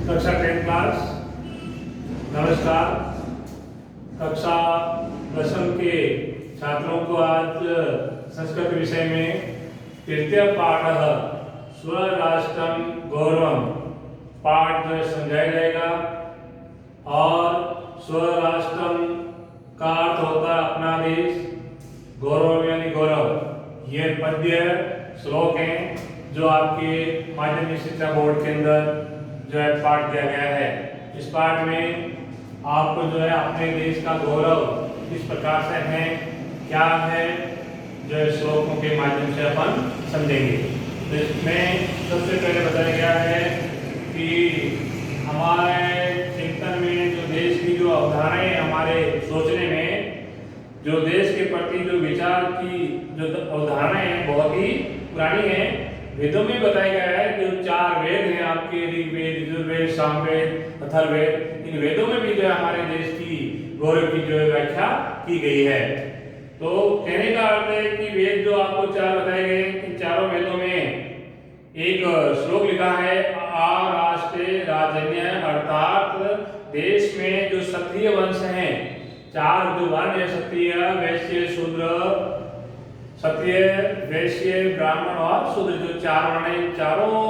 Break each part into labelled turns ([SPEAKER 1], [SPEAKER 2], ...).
[SPEAKER 1] कक्षा 10 क्लास। नमस्कार। कक्षा दसवीं के छात्रों को आज संस्कृत विषय में तृतीय पाठ स्वराष्ट्रम गौरवम पाठ जो समझाया जाएगा। और स्वराष्ट्रम का अर्थ होता है अपना देश, गौरव यानी गौरव। ये पद्य श्लोक हैं जो आपके माध्यमिक शिक्षा बोर्ड के अंदर जो है पाठ दिया गया है। इस पाठ में आपको जो है अपने देश का गौरव किस प्रकार से है, क्या है, जो है श्लोकों के माध्यम से अपन समझेंगे। तो इसमें सबसे पहले बताया गया है कि हमारे चिंतन में जो देश की जो अवधारणाएं, हमारे सोचने में जो देश के प्रति जो विचार की जो अवधारणाएं हैं बहुत ही पुरानी है। वेदों में बताया गया है कि जो 4 वेद हैं आपके, ऋग्वेद, यजुर्वेद, सामवेद, अथर्ववेद, इन वेदों में भी जो है हमारे देश की गौरव की जो है व्याख्या की गई है। तो कहने का अर्थ है कि वेद जो आपको 4 बताए गए, इन चारों वेदों में एक श्लोक लिखा है आ राष्ट्रे राजन्य, अर्थात देश में जो क्षत्रिय वंश हैं, 4 जो वर्ण है, क्षत्रिय, वैश्य, शूद्र, क्षत्रिय, वैश्य, ब्राह्मण और शूद्र, जो 4 वर्ण हैं, चारों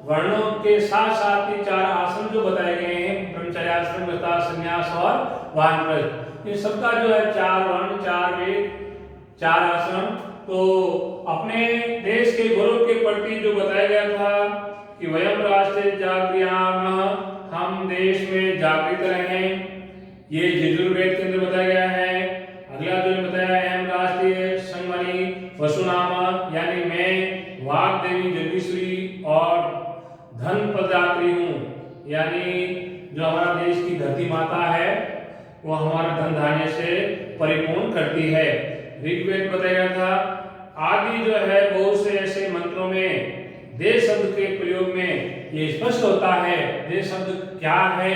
[SPEAKER 1] वर्णों के साथ साथ ही 4 आश्रम जो बताए गए हैं, ब्रह्मचर्य आश्रम, गृहस्थ, संन्यास और वानप्रस्थ, इन सबका जो है 4 वर्ण, 4 वेद, 4 आश्रम। तो अपने देश के गौरव के प्रति जो बताया गया था कि वयम राष्ट्रे जागृयामः, हम देश में जागृत रहें, ये यजुर्वेद के अंदर बताया गया है। अगला जो बताया है हम राष्ट्रीय संगमणि वसुनामा, यानी मैं वाग देवी जगदीश्वरी और धन प्रदात्री हूँ, यानी जो हमारा देश की धरती माता है वो हमारा धन धान्य से परिपूर्ण करती है। ऋग्वेद बताया गया था। आदि जो है बहुत से ऐसे मंत्रों में देश शब्द के प्रयोग में ये स्पष्ट होता है। देश शब्द क्या है,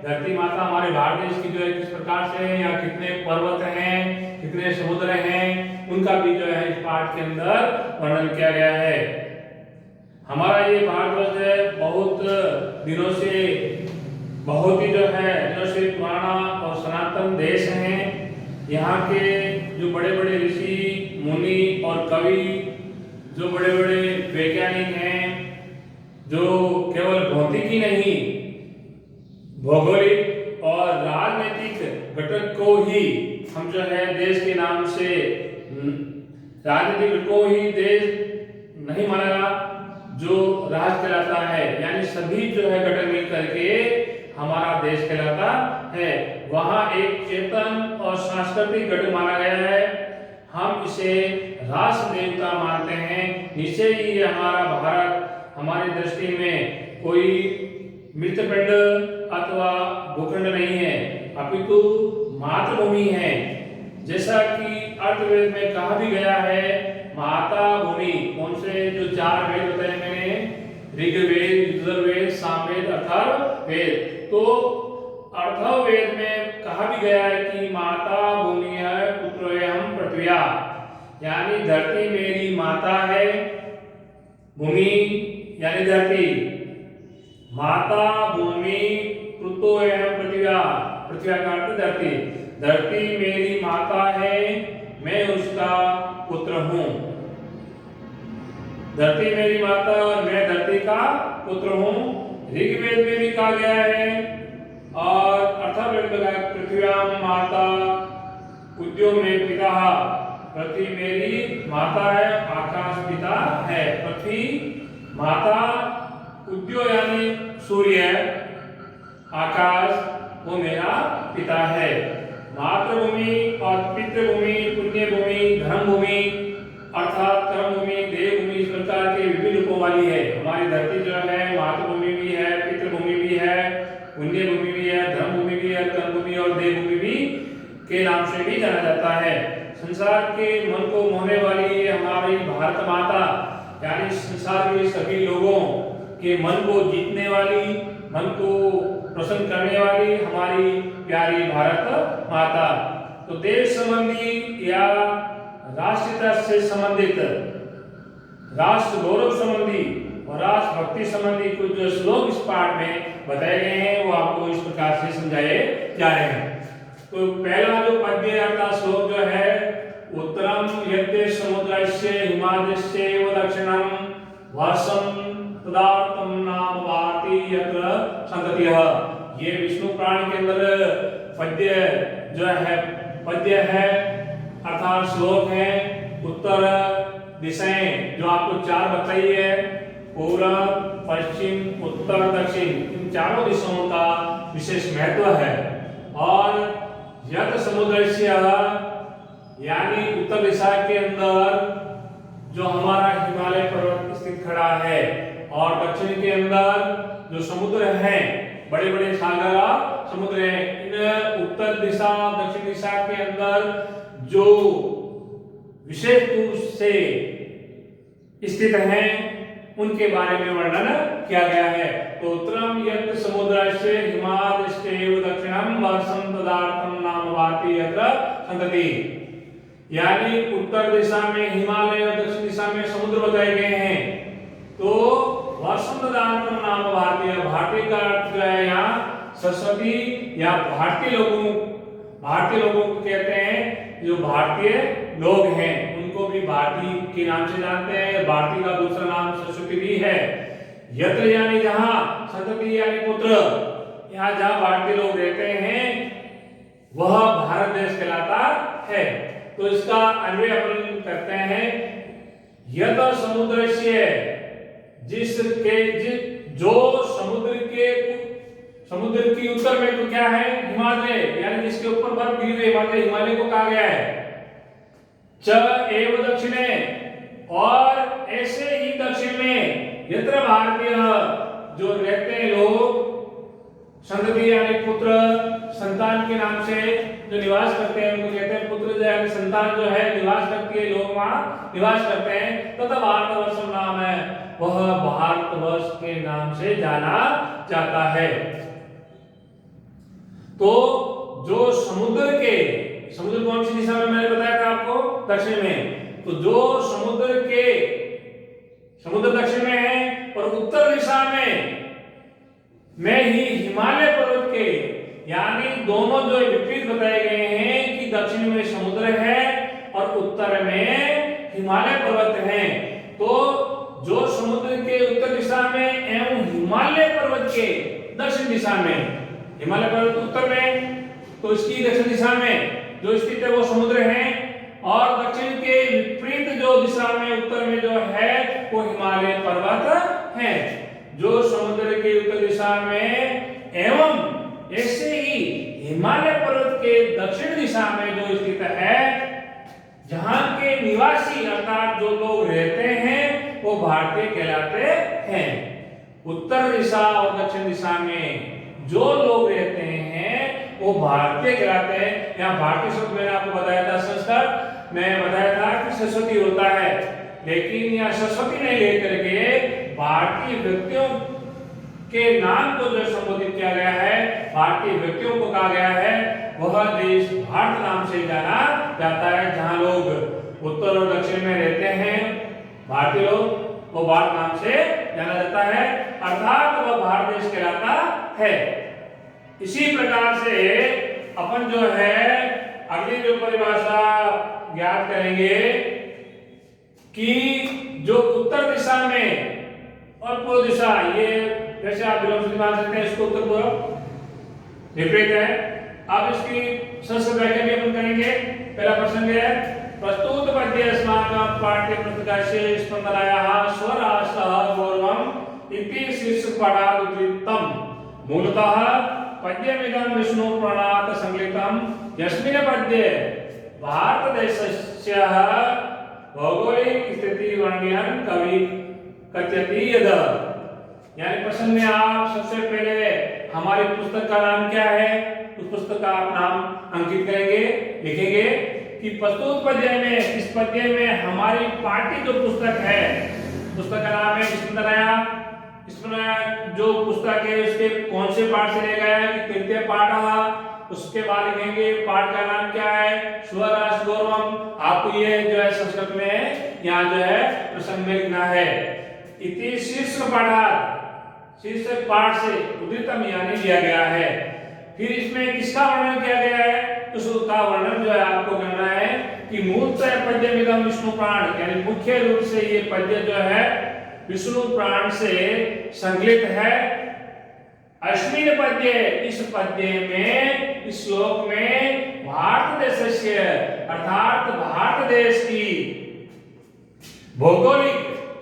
[SPEAKER 1] धरती माता हमारे भारत देश की जो है किस प्रकार से है, या कितने पर्वत हैं, कितने समुद्र हैं, उनका भी जो है इस पाठ के अंदर वर्णन किया गया है। हमारा ये भारतवर्ष है बहुत दिनों से, बहुत ही जो है दिनों से पुराना और सनातन देश है। यहाँ के जो बड़े बड़े ऋषि मुनि और कवि, जो बड़े बड़े वैज्ञानिक हैं, जो केवल भौतिक ही नहीं भौगोलिक और राजनीतिक घटक को ही हम जो है देश के नाम से, राजनीतिक को ही देश नहीं मानेगा जो राष्ट्र कहलाता है, यानी सभी जो है घटक मिल करके हमारा देश कहलाता है। वहाँ एक चेतन और सांस्कृतिक घटक माना गया है। हम इसे राष्ट्र देवता मानते हैं। निश्चय ही ये हमारा भारत हमारी दृष्टि में कोई मृतपिंड अथवा भूखंड नहीं है, अपितु मातृभूमि है। जैसा कि अर्थवेद में कहा भी गया है, माता भूमि। कौन से जो 4 वेद बताए मैंने, ऋग्वेद, यजुर्वेद, सामवेद, अथर्ववेद। तो अथर्ववेद में कहा भी गया है कि माता भूमि है, पुत्रोऽयं पृथिव्या, यानी धरती मेरी माता है। भूमि यानी धरती, माता भूमि, पुत्रोऽयं पृथिव्या, पृथ्वी का अर्थ धरती, धरती मेरी माता है, मैं उसका पुत्र हूँ। धरती मेरी माता और मैं धरती का पुत्र हूँ। ऋग्वेद में भी कहा गया है और अथर्ववेद में कहा पृथ्व्याम माता उद्यो में पिता, पृथ्वी मेरी माता है, आकाश पिता है। पृथ्वी माता, उद्यो यानी सूर्य, आकाश वो मेरा पिता है। मातृभूमि और पितृभूमि, पुण्यभूमि, धर्मभूमि, अर्थात कर्मभूमि, देवभूमि, इस प्रकार के विभिन्न रूपों वाली है। हमारी धरती जो है मातृभूमि भी है, पितृभूमि भी है, पुण्यभूमि भी है, धर्मभूमि भी है, कर्मभूमि और देवभूमि भी के नाम से भी जाना जाता है। संसार के मन को मोहने वाली हमारी भारत माता, यानी संसार के सभी लोगों के मन को जीतने वाली, मन को प्रसन्न करने वाली हमारी प्यारी भारत माता। तो देश संबंधी या राष्ट्रीयता से संबंधित, राष्ट्र गौरव संबंधी और रास भक्ति संबंधी कुछ जो श्लोक इस पाठ में बताए गए हैं वो आपको इस प्रकार से समझाए जा रहे हैं। तो पहला जो पद्य अर्थात श्लोक जो है, उत्तरम यद्य समुद्रस्य हिमाद्यस्य व दक्षिणम वर्षम तदार्थम नाम वाति यत्र संततिः। ये विष्णु पुराण के अंदर पद्य है अर्थात श्लोक है। उत्तर दिशाएं जो आपको चार बताई है, पूर्व पश्चिम उत्तर दक्षिण, इन चारों दिशाओं का विशेष महत्व है। और यत समुद्रस्य यानी उत्तर दिशा के अंदर जो हमारा हिमालय पर्वत स्थित खड़ा है, और दक्षिण के अंदर जो समुद्र हैं, बड़े बड़े सागर समुद्र हैं, इन उत्तर दिशा दक्षिण दिशा के अंदर जो विशेष रूप से स्थित हैं उनके बारे में वर्णन किया गया है। तो उत्तरम यत् समुद्रस्य हिमाद्यस्य दक्षिणम वर्षम तदार्थम नाम वाति यत्र संततिः। यानी उत्तर दिशा में हिमालय और दक्षिण दिशा में समुद्र बताए गए हैं। तो वर्षम तदार्थम नाम भारतीय, भारतीय का अर्थ जो है यहाँ सरस्वती या भारतीय लोगों को कहते हैं। जो भारतीय लोग हैं उनको भी भारती के नाम से जानते हैं। भारती का दूसरा नाम सरस्वती भी है। यत्र यानी जहां, संतति यानी पुत्र, यहाँ जहां भारतीय लोग रहते हैं वह भारत देश कहलाता है। तो इसका अन्वय अपन करते हैं, यत समुद्रस्य, जो समुद्र की उत्तर में तो क्या है, हिमालय, यानी जिसके ऊपर बर्फ गिरी हुई हिमालय को कहा गया है। च एव दक्षिणे, और ऐसे ही दक्षिण में यत्र भारतीय, जो रहते हैं लोग, संतति यानी पुत्र, संतान के नाम से जो निवास करते हैं उनको कहते हैं पुत्र, यानी संतान जो है निवास करती है, लोग वहां निवास करते हैं। तथा भारतवर्ष नाम है, वह भारतवर्ष के नाम से जाना जाता है। तो जो समुद्र कौन सी दिशा में, मैंने बताया था आपको, दक्षिण में। तो जो समुद्र दक्षिण में है और उत्तर दिशा में ही हिमालय पर्वत के, यानी दोनों जो विपरीत बताए गए हैं कि दक्षिण में समुद्र है और उत्तर में हिमालय पर्वत है। तो जो समुद्र के उत्तर दिशा में एवं हिमालय पर्वत के दक्षिण दिशा में, हिमालय पर्वत उत्तर में तो इसकी दक्षिण दिशा में जो स्थित है वो समुद्र है, और दक्षिण के विपरीत जो दिशा में उत्तर में जो है वो हिमालय पर्वत है। जो समुद्र के उत्तर दिशा में एवं ऐसे ही हिमालय पर्वत के दक्षिण दिशा में जो स्थित है, जहां के निवासी अर्थात जो लोग रहते हैं वो भारतीय कहलाते हैं। उत्तर दिशा और दक्षिण दिशा में जो लोग रहते हैं वो भारतीय कहलाते हैं। यहाँ भारतीय शब्द मैंने आपको बताया था, संस्कृत में बताया था कि सरस्वती होता है, लेकिन यहाँ सरस्वती नहीं लेकर के भारतीय व्यक्तियों के नाम को जो संबोधित किया गया है, भारतीय व्यक्तियों को कहा गया है, वह देश भारत नाम से जाना जाता है। जहाँ लोग उत्तर और दक्षिण में रहते हैं भारतीय लोग, वो भारत नाम से जाना जाता है, अर्थात वह भारत देश कहलाता है। इसी प्रकार से अपन जो है अगली जो परिभाषा ज्ञात करेंगे कि जो उत्तर दिशा में और पूर्व दिशा, ये जैसे आप विलोम से मान सकते हैं, इसको उत्तर पूर्व विपरीत है। अब इसकी संस्कृत व्याख्या भी अपन करेंगे। पहला प्रश्न है, प्रस्तुत पद्य अस्माकं पाठ्य पुस्तकस्य स्पन्दनायाः स्वरासः गौरवम् इति शीर्षकपदादुद्धृतम्। मूलतः पद्यमिदं विष्णु पुराणात् संकलितं, यस्मिन् पद्ये भारतदेशस्य भौगोलिक स्थिति वर्णयन् कवि कथयति यद्। यानी प्रश्न में आप सबसे पहले हमारी पुस्तक का नाम क्या है, उस पुस्तक का आप नाम अंकित करेंगे, लिखेंगे कि प्रस्तुत पद्य में, इस पद्य में हमारी पाठ्य जो पुस्तक है, पुस्तक का नाम है स्पन्दनाया। इसमें जो पुस्तक है उसके कौन से पाठ से लिया गया है कि तृतीय पाठ, उसके बाद लिखेंगे पाठ का नाम क्या है, स्वरास गौरवम। आपको ये जो है संस्कृत में यहाँ जो है प्रसंग में लिखना है। इति शीर्ष पाठात्, शीर्षक पाठ से उद्धृतम यानी लिया गया है। फिर इसमें किसका वर्णन किया गया है? तो उसका वर्णन जो है आपको करना है कि मूलतः पद्यमिदं विष्णु प्राण, यानी मुख्य रूप से ये पद्य जो है विष्णु प्राण से संकलित है। अस्मिन् पद्ये, इस पद्य में, इस श्लोक में भारत देशस्य अर्थात भारत देश की भौगोलिक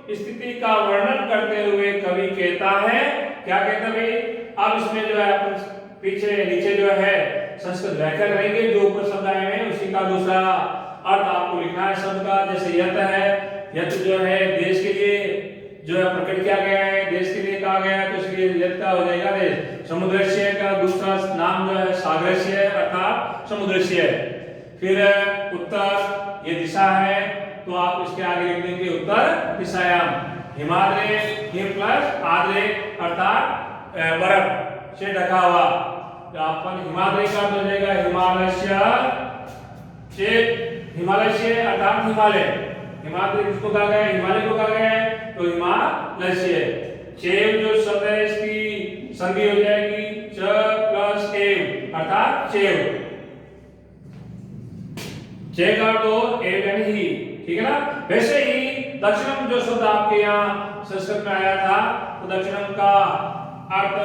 [SPEAKER 1] स्थिति का वर्णन करते हुए कवि कहता है, क्या कहता है? अब इसमें जो है अपन पीछे नीचे जो है संस्कृत व्याख्या करेंगे, जो ऊपर शब्द आए हैं उसी का दूसरा अर्थ आपको लिखना है शब्द का। जैसे यत है, यत जो है देश के लिए जो है प्रकट किया गया है, देश के लिए कहा गया है, तो इसलिए यत का हो जाएगा देश। समुद्रस्य का दूसरा नाम जो है सागरस्य अर्थात समुद्रस्य। फिर उत्तर, ये दिशा है, तो आप इसके आगे लिख देंगे उत्तर दिशायाम। हिमाद्रे, हिम प्लस आद्रे अर्थात बर्फ से ढका हुआ, तो अपन हिमाद्रे का हो जाएगा हिमालय से, हिमालय से अर्थात हिमालय। हिमाद्री किसको कहा गया है? हिमालय को कहा गया है, तो हिमालय से। चेव जो शब्द है इसकी संधि हो जाएगी च प्लस एव अर्थात चेव। चेव का तो एव यानी ही, ठीक है ना। वैसे ही दक्षिणम जो शब्द आपके यहाँ संस्कृत में आया था, तो दक्षिणम का अर्थ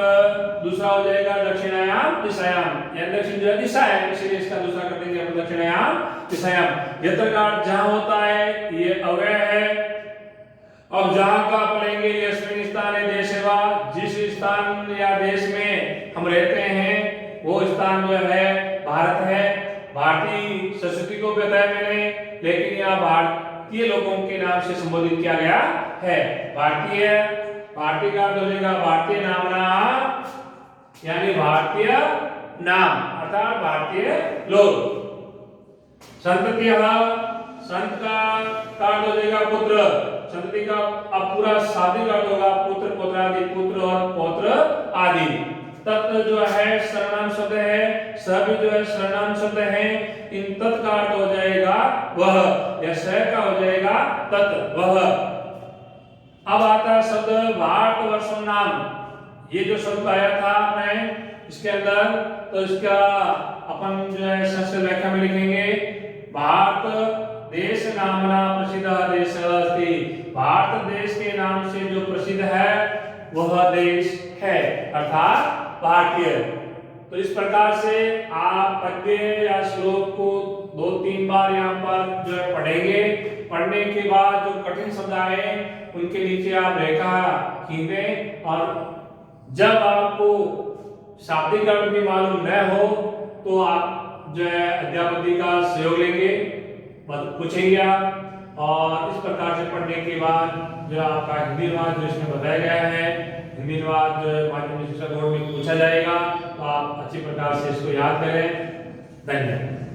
[SPEAKER 1] दूसरा हो जाएगा दक्षिणायाम दिशायाम, यानी दक्षिण जो है दिशा है, इसलिए इसका दूसरा कर देंगे हम दक्षिणायाम दिशायाम। यत्र का अर्थ जहां होता है, ये अव्यय है। अब जहां का पढ़ेंगे यस्मिन् स्थाने देशेवा, जिस स्थान या देश में हम रहते हैं वो स्थान जो है भारत है। भारतीय संस्कृति को बताया मैंने, लेकिन यहाँ भारतीय लोगों के नाम से संबोधित किया गया है। भारतीय, भारतीय का अर्थ हो जाएगा भारतीय नामना, यानी भारतीय नाम अर्थात भारतीय लोग। संततिः, संत का अर्थ हो जाएगा पुत्र। संतति का अब पूरा शादी का अर्थ होगा पुत्र, पौत्रादि, पुत्र और पौत्र आदि। तत् जो है सर्वनाम शब्द है, सब जो है सर्वनाम शब्द है। इन तत् का अर्थ हो जाएगा वह, या स का हो जाएगा तत् वह। अब आता शब्द भारतवर्षम नाम। ये जो शब्द आया था अपने इसके अंदर, तो इसका अपन जो है संस्कृत व्याख्या में लिखेंगे भारत देश नामना प्रसिद्ध देश अस्ति। भारत देश के नाम से जो प्रसिद्ध है वह देश है अर्थात भारतीय। तो इस प्रकार से आप पद्य या श्लोक को 2-3 बार यहाँ पर जो है पढ़ेंगे। पढ़ने के बाद जो कठिन शब्द आए उनके नीचे आप रेखा खींचें, और जब आपको शाब्दिक अर्थ भी मालूम न हो तो आप जो है अध्यापक का सहयोग लेंगे, पूछेंगे आप। और इस प्रकार से पढ़ने के बाद जो आपका हिंदी अनुवाद जो इसमें बताया गया है, हिंदी अनुवाद जो है माध्यमिक शिक्षा बोर्ड में पूछा जाएगा, तो आप अच्छी प्रकार से इसको याद करें। धन्यवाद।